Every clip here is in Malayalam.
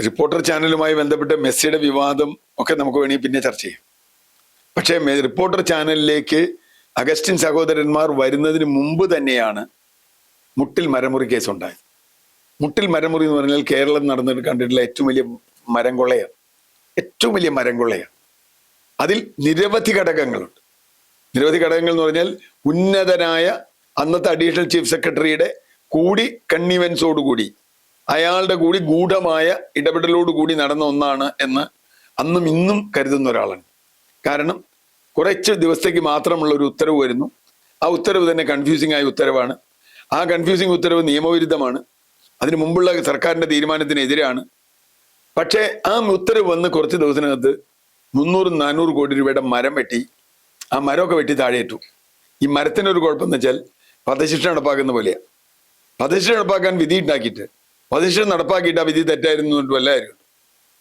റിപ്പോർട്ടർ ചാനലുമായി ബന്ധപ്പെട്ട് മെസ്സിയുടെ വിവാദം ഒക്കെ നമുക്ക് വേണമെങ്കിൽ പിന്നെ ചർച്ച ചെയ്യാം. പക്ഷേ റിപ്പോർട്ടർ ചാനലിലേക്ക് അഗസ്റ്റിൻ സഹോദരന്മാർ വരുന്നതിന് മുമ്പ് തന്നെയാണ് മുട്ടിൽ മരമുറി കേസ് ഉണ്ടായത്. മുട്ടിൽ മരമുറി എന്ന് പറഞ്ഞാൽ കേരളം നടന്നിട്ട് കണ്ടിട്ടുള്ള ഏറ്റവും വലിയ മരം കൊള്ളയാണ്. ഏറ്റവും വലിയ മരം കൊള്ളയാണ്. അതിൽ നിരവധി ഘടകങ്ങളുണ്ട്. നിരവധി ഘടകങ്ങൾ എന്ന് പറഞ്ഞാൽ ഉന്നതനായ അന്നത്തെ അഡീഷണൽ ചീഫ് സെക്രട്ടറിയുടെ കൂടി കണ്ണീവൻസോടുകൂടി അയാളുടെ കൂടി ഗൂഢമായ ഇടപെടലോടുകൂടി നടന്ന ഒന്നാണ് എന്ന് അന്നും ഇന്നും കരുതുന്ന ഒരാളാണ്. കാരണം കുറച്ച് ദിവസത്തേക്ക് മാത്രമുള്ള ഒരു ഉത്തരവ് വരുന്നു. ആ ഉത്തരവ് തന്നെ കൺഫ്യൂസിംഗ് ആയ ഉത്തരവാണ്. ആ കൺഫ്യൂസിംഗ് ഉത്തരവ് നിയമവിരുദ്ധമാണ്. അതിനു മുമ്പുള്ള സർക്കാരിന്റെ തീരുമാനത്തിനെതിരാണ്. പക്ഷേ ആ ഉത്തരവ് വന്ന് കുറച്ച് ദിവസത്തിനകത്ത് 300-400 കോടി രൂപയുടെ മരം വെട്ടി. ആ മരമൊക്കെ വെട്ടി താഴെയിട്ടു. ഈ മരത്തിനൊരു കുഴപ്പമെന്ന് വെച്ചാൽ വധശിക്ഷ നടപ്പാക്കുന്ന പോലെയാണ്. വധശിക്ഷ നടപ്പാക്കാൻ വിധി ഉണ്ടാക്കിയിട്ട് വധശിക്ഷ നടപ്പാക്കിയിട്ട് ആ വിധി തെറ്റായിരുന്നു വല്ലായിരുന്നു.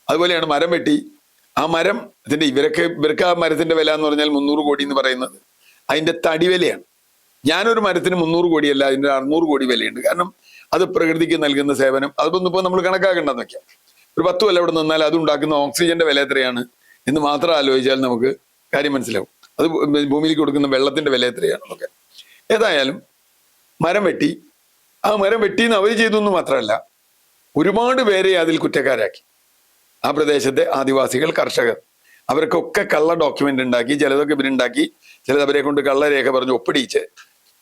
അതുപോലെയാണ് മരം വെട്ടി. ആ മരം അതിന്റെ ഇവർക്ക് ആ മരത്തിന്റെ വില എന്ന് പറഞ്ഞാൽ 300 കോടി എന്ന് പറയുന്നത് അതിന്റെ തടി വിലയാണ്. ഞാനൊരു മരത്തിന് 300 കോടിയല്ല, അതിന്റെ 600 കോടി വിലയുണ്ട്. കാരണം അത് പ്രകൃതിക്ക് നൽകുന്ന സേവനം. അതൊന്നും ഇപ്പോൾ നമ്മൾ കണക്കാക്കേണ്ടെന്ന് വെക്കാം. ഒരു 10 കൊല്ലം അവിടെ നിന്നാൽ അത് ഉണ്ടാക്കുന്ന ഓക്സിജന്റെ വില എത്രയാണ് എന്ന് മാത്രം ആലോചിച്ചാൽ നമുക്ക് കാര്യം മനസ്സിലാവും. അത് ഭൂമിയിലേക്ക് കൊടുക്കുന്ന വെള്ളത്തിന്റെ വില എത്രയാണെന്നൊക്കെ. ഏതായാലും മരം വെട്ടി. ആ മരം വെട്ടിന്ന് അവർ ചെയ്തു എന്ന് മാത്രമല്ല, ഒരുപാട് പേരെ അതിൽ കുറ്റക്കാരാക്കി. ആ പ്രദേശത്തെ ആദിവാസികൾ, കർഷകർ, അവർക്കൊക്കെ കള്ള ഡോക്യുമെന്റ് ഉണ്ടാക്കി. ചിലതൊക്കെ ഇവരുണ്ടാക്കി, ചിലത് അവരെ കൊണ്ട് കള്ളരേഖ പറഞ്ഞ് ഒപ്പിടിച്ച്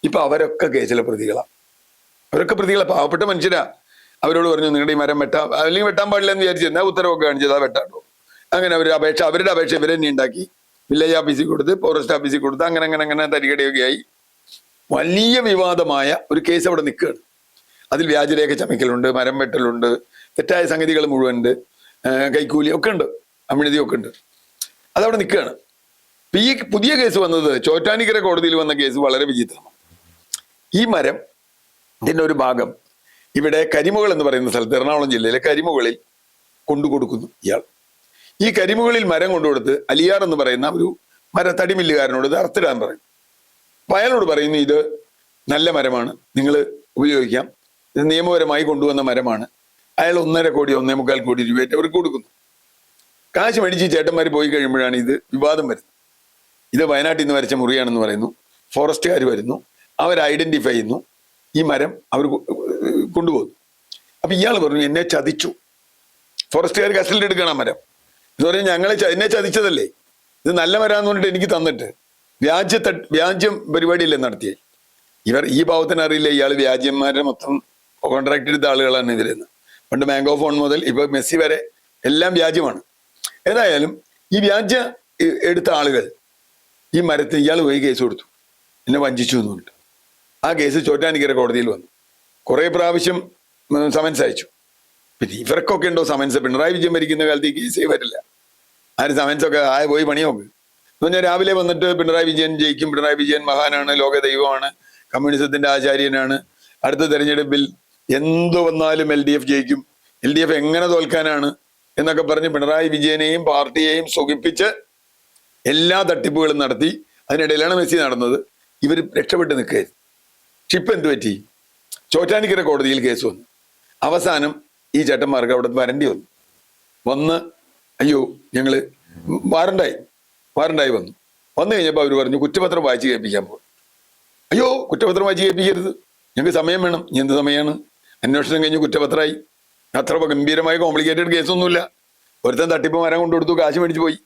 ഇപ്പൊ അവരൊക്കെ കേസിലെ പ്രതികളാണ്. അവരൊക്കെ പ്രതികളെ പാവപ്പെട്ട മനുഷ്യരാ. അവരോട് പറഞ്ഞു നിങ്ങളുടെ ഈ മരം വെട്ടാം, അല്ലെങ്കിൽ വെട്ടാൻ പാടില്ല എന്ന് വിചാരിച്ചിരുന്ന ഉത്തരവൊക്കെ കാണിച്ചത് ആ വെട്ടാണ്ടോ. അങ്ങനെ അവരുടെ അപേക്ഷ ഇവരെ തന്നെ ഉണ്ടാക്കി വില്ലേജ് ഓഫീസിൽ കൊടുത്ത്, ഫോറസ്റ്റ് ഓഫീസിൽ കൊടുത്ത്, അങ്ങനെ തരികടയൊക്കെ ആയി. വലിയ വിവാദമായ ഒരു കേസ് അവിടെ നിൽക്കുകയാണ്. അതിൽ വ്യാജരേഖ ചമയ്ക്കലുണ്ട്, മരം വെട്ടലുണ്ട്, തെറ്റായ സംഗതികൾ മുഴുവനുണ്ട്, കൈക്കൂലി ഒക്കെ ഉണ്ട്, അമിഴിതിയൊക്കെ ഉണ്ട്. അതവിടെ നിൽക്കുകയാണ്. ഈ പുതിയ കേസ് വന്നത് ചോറ്റാനിക്കര കോടതിയിൽ വന്ന കേസ് വളരെ വിചിത്രമാണ്. ഈ മരം ഇതിൻ്റെ ഒരു ഭാഗം ഇവിടെ കരിമുകൾ എന്ന് പറയുന്ന സ്ഥലത്ത്, എറണാകുളം ജില്ലയിലെ കരിമുകളിൽ കൊണ്ടുകൊടുക്കുന്നു ഇയാൾ. ഈ കരിമുകളിൽ മരം കൊണ്ടുകൊടുത്ത് അലിയാർ എന്ന് പറയുന്ന ഒരു തടിമില്ലുകാരനോട് ഇത് അറുത്തിടാൻ പറയും. അപ്പൊ അയാളോട് പറയുന്നു ഇത് നല്ല മരമാണ്, നിങ്ങൾ ഉപയോഗിക്കാം, ഇത് നിയമപരമായി കൊണ്ടുവന്ന മരമാണ്. അയാൾ 1.5 കോടി 1.25 കോടി രൂപയായിട്ട് അവർക്ക് കൊടുക്കുന്നു. കാശ് മേടിച്ച് ചേട്ടന്മാർ പോയി കഴിയുമ്പോഴാണ് ഇത് വിവാദം വരുന്നത്. ഇത് വയനാട്ടിൽ നിന്ന് വരച്ച മുറിയാണെന്ന് പറയുന്നു. ഫോറസ്റ്റുകാർ വരുന്നു, അവർ ഐഡന്റിഫൈ ചെയ്യുന്നു, ഈ മരം അവർ കൊണ്ടുപോകുന്നു. അപ്പൊ ഇയാൾ പറഞ്ഞു എന്നെ ചതിച്ചു. ഫോറസ്റ്റുകാർ കസ്റ്റഡിയിൽ എടുക്കണം മരം. എന്ന് പറഞ്ഞാൽ എന്നെ ചതിച്ചതല്ലേ, ഇത് നല്ല മരാന്ന് പറഞ്ഞിട്ട് എനിക്ക് തന്നിട്ട് വ്യാജ്യം പരിപാടിയല്ലേ നടത്തിയേ. ഈ ഭാവത്തിന് അറിയില്ല ഇയാൾ വ്യാജ്യന്മാരെ മൊത്തം കോൺട്രാക്ട് എടുത്ത ആളുകളാണ് ഇതിലെന്ന്. പണ്ട് മാംഗോ ഫോൺ മുതൽ ഇപ്പൊ മെസ്സി വരെ എല്ലാം വ്യാജ്യമാണ്. ഏതായാലും ഈ വ്യാജ്യ എടുത്ത ആളുകൾ ഈ മരത്തിന് ഇയാൾ പോയി കേസ് കൊടുത്തു, എന്നെ വഞ്ചിച്ചു എന്ന് പറഞ്ഞിട്ട്. ആ കേസ് ചോറ്റാനിക്കര കോടതിയിൽ വന്നു. കുറെ പ്രാവശ്യം സമൻസ് അയച്ചു. പിന്നെ ഇവർക്കൊക്കെ ഉണ്ടോ സമൻസ്? പിണറായി വിജയൻ ഭരിക്കുന്ന കാലത്ത് ഈ കേസേ വരില്ല. ആര് സമൻസൊക്കെ പോയി പണി നോക്ക് എന്ന് പറഞ്ഞാൽ രാവിലെ വന്നിട്ട് പിണറായി വിജയൻ ജയിക്കും, പിണറായി വിജയൻ മഹാനാണ്, ലോക ദൈവമാണ്, കമ്മ്യൂണിസത്തിന്റെ ആചാര്യനാണ്, അടുത്ത തെരഞ്ഞെടുപ്പിൽ എന്തു വന്നാലും LDF ജയിക്കും, LDF എങ്ങനെ തോൽക്കാനാണ് എന്നൊക്കെ പറഞ്ഞ് പിണറായി വിജയനെയും പാർട്ടിയെയും സുഖിപ്പിച്ച് എല്ലാ തട്ടിപ്പുകളും നടത്തി. അതിനിടയിലാണ് മെസ്സി നടന്നത്. ഇവർ രക്ഷപ്പെട്ട് നിൽക്കുകയായിരുന്നു. ഇപ്പം എന്ത് പറ്റി? ചോറ്റാനിക്കര കോടതിയിൽ കേസ് വന്നു. അവസാനം ഈ ചേട്ടന്മാർക്ക് അവിടെ വരേണ്ടി വന്ന് അയ്യോ ഞങ്ങള് വാറണ്ടായി വന്നു കഴിഞ്ഞപ്പോൾ അവർ പറഞ്ഞു കുറ്റപത്രം വായിച്ച് കേൾപ്പിക്കാൻ പോകും. അയ്യോ കുറ്റപത്രം വായിച്ച് കേൾപ്പിക്കരുത്, ഞങ്ങൾക്ക് സമയം വേണം. ഇനി എന്ത് സമയമാണ്? അന്വേഷണം കഴിഞ്ഞ് കുറ്റപത്രമായി. അത്ര ഗംഭീരമായ കോംപ്ലിക്കേറ്റഡ് കേസൊന്നുമില്ല. ഒരുത്തൻ തട്ടിപ്പ് മരം കൊണ്ടുകൊടുത്തു, കാശ് മേടിച്ചു പോയി.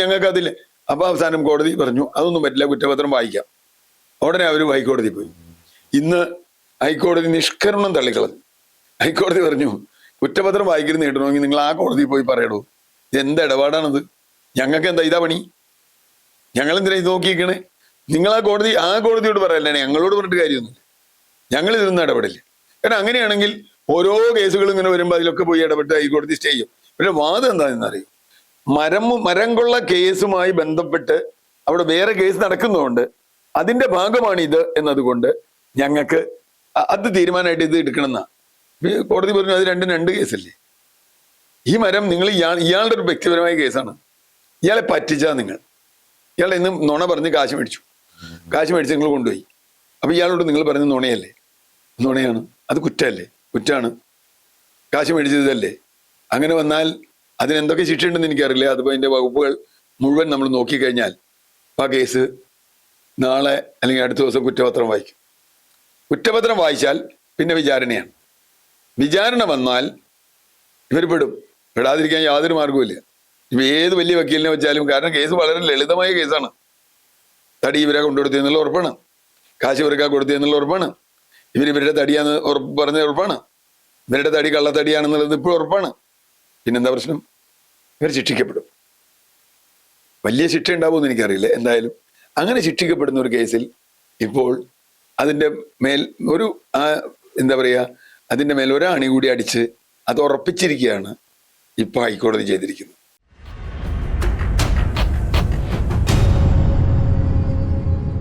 ഞങ്ങൾക്ക് അതില്ല. അപ്പൊ അവസാനം കോടതി പറഞ്ഞു അതൊന്നും പറ്റില്ല, കുറ്റപത്രം വായിക്കാം. ഉടനെ അവർ ഹൈക്കോടതി പോയി. ഇന്ന് ഹൈക്കോടതി നിഷ്കരണം തള്ളിക്കളഞ്ഞു. ഹൈക്കോടതി പറഞ്ഞു കുറ്റപത്രം വായിക്കരുത് നേടണമെങ്കിൽ നിങ്ങൾ ആ കോടതിയിൽ പോയി പറയണോ. എന്ത് ഇടപാടാണത്? ഞങ്ങൾക്ക് എന്താ ഇതാ പണി? ഞങ്ങളെന്തിനാ ഇത് നോക്കിയിരിക്കണേ? നിങ്ങൾ ആ കോടതിയോട് പറയല്ലേ, ഞങ്ങളോട് പറഞ്ഞിട്ട് കാര്യമൊന്നുമില്ല. ഞങ്ങൾ ഇതിലൊന്നും ഇടപെടില്ല. കാരണം അങ്ങനെയാണെങ്കിൽ ഓരോ കേസുകളും ഇങ്ങനെ വരുമ്പോൾ അതിലൊക്കെ പോയി ഇടപെട്ട് ഹൈക്കോടതി സ്റ്റേ ചെയ്യും. പിന്നെ വാദം എന്താണെന്നറിയും, മരം കൊള്ള കേസുമായി ബന്ധപ്പെട്ട് അവിടെ വേറെ കേസ് നടക്കുന്നതുകൊണ്ട് അതിന്റെ ഭാഗമാണ് ഇത് എന്നതുകൊണ്ട് ഞങ്ങൾക്ക് അത് തീരുമാനമായിട്ട് ഇത് എടുക്കണമെന്നാ കോടതി പറഞ്ഞു. അത് രണ്ട് കേസല്ലേ. ഈ മരം നിങ്ങൾ ഇയാളുടെ ഒരു വ്യക്തിപരമായ കേസാണ്. ഇയാളെ പറ്റിച്ചാ നിങ്ങൾ. ഇയാളെ ഇന്ന് നുണ പറഞ്ഞ് കാശ് മേടിച്ച് നിങ്ങൾ കൊണ്ടുപോയി. അപ്പൊ ഇയാളോട് നിങ്ങൾ പറഞ്ഞ നുണയല്ലേ? നുണയാണ്. അത് കുറ്റമല്ലേ? കുറ്റാണ്. കാശ് മേടിച്ചതല്ലേ? അങ്ങനെ വന്നാൽ അതിനെന്തൊക്കെ ശിക്ഷയുണ്ടെന്ന് എനിക്കറിയില്ല. അതിപ്പോൾ അതിൻ്റെ വകുപ്പുകൾ മുഴുവൻ നമ്മൾ നോക്കിക്കഴിഞ്ഞാൽ ആ കേസ് നാളെ അല്ലെങ്കിൽ അടുത്ത ദിവസം കുറ്റപത്രം വായിക്കും. കുറ്റപത്രം വായിച്ചാൽ പിന്നെ വിചാരണയാണ്. വിചാരണ വന്നാൽ ഇവർ പെടും. പെടാതിരിക്കാൻ യാതൊരു മാർഗവുമില്ല. ഇവ ഏത് വലിയ വക്കീലിനെ വെച്ചാലും, കാരണം കേസ് വളരെ ലളിതമായ കേസാണ്. തടി ഇവരെ കൊണ്ടുകൊടുത്തു എന്നുള്ള ഉറപ്പാണ്, കാശ് ഇവർക്കാ കൊടുത്തു എന്നുള്ള ഉറപ്പാണ്, ഇവരുടെ തടിയാന്ന് പറഞ്ഞ ഉറപ്പാണ്, ഇവരുടെ തടി കള്ളത്തടിയാണെന്നുള്ളത് ഇപ്പോഴും ഉറപ്പാണ്. പിന്നെന്താ പ്രശ്നം? ഇവർ ശിക്ഷിക്കപ്പെടും. വലിയ ശിക്ഷ ഉണ്ടാവുമെന്ന് എനിക്കറിയില്ല. എന്തായാലും അങ്ങനെ ശിക്ഷിക്കപ്പെടുന്ന ഒരു കേസിൽ ഇപ്പോൾ അതിൻ്റെ മേൽ ഒരു എന്താ പറയുക, അതിൻ്റെ മേൽ ഒരാണി കൂടി അടിച്ച് അത് ഉറപ്പിച്ചിരിക്കുകയാണ് ഇപ്പോൾ ഹൈക്കോടതി ചെയ്തിരിക്കുന്നത്.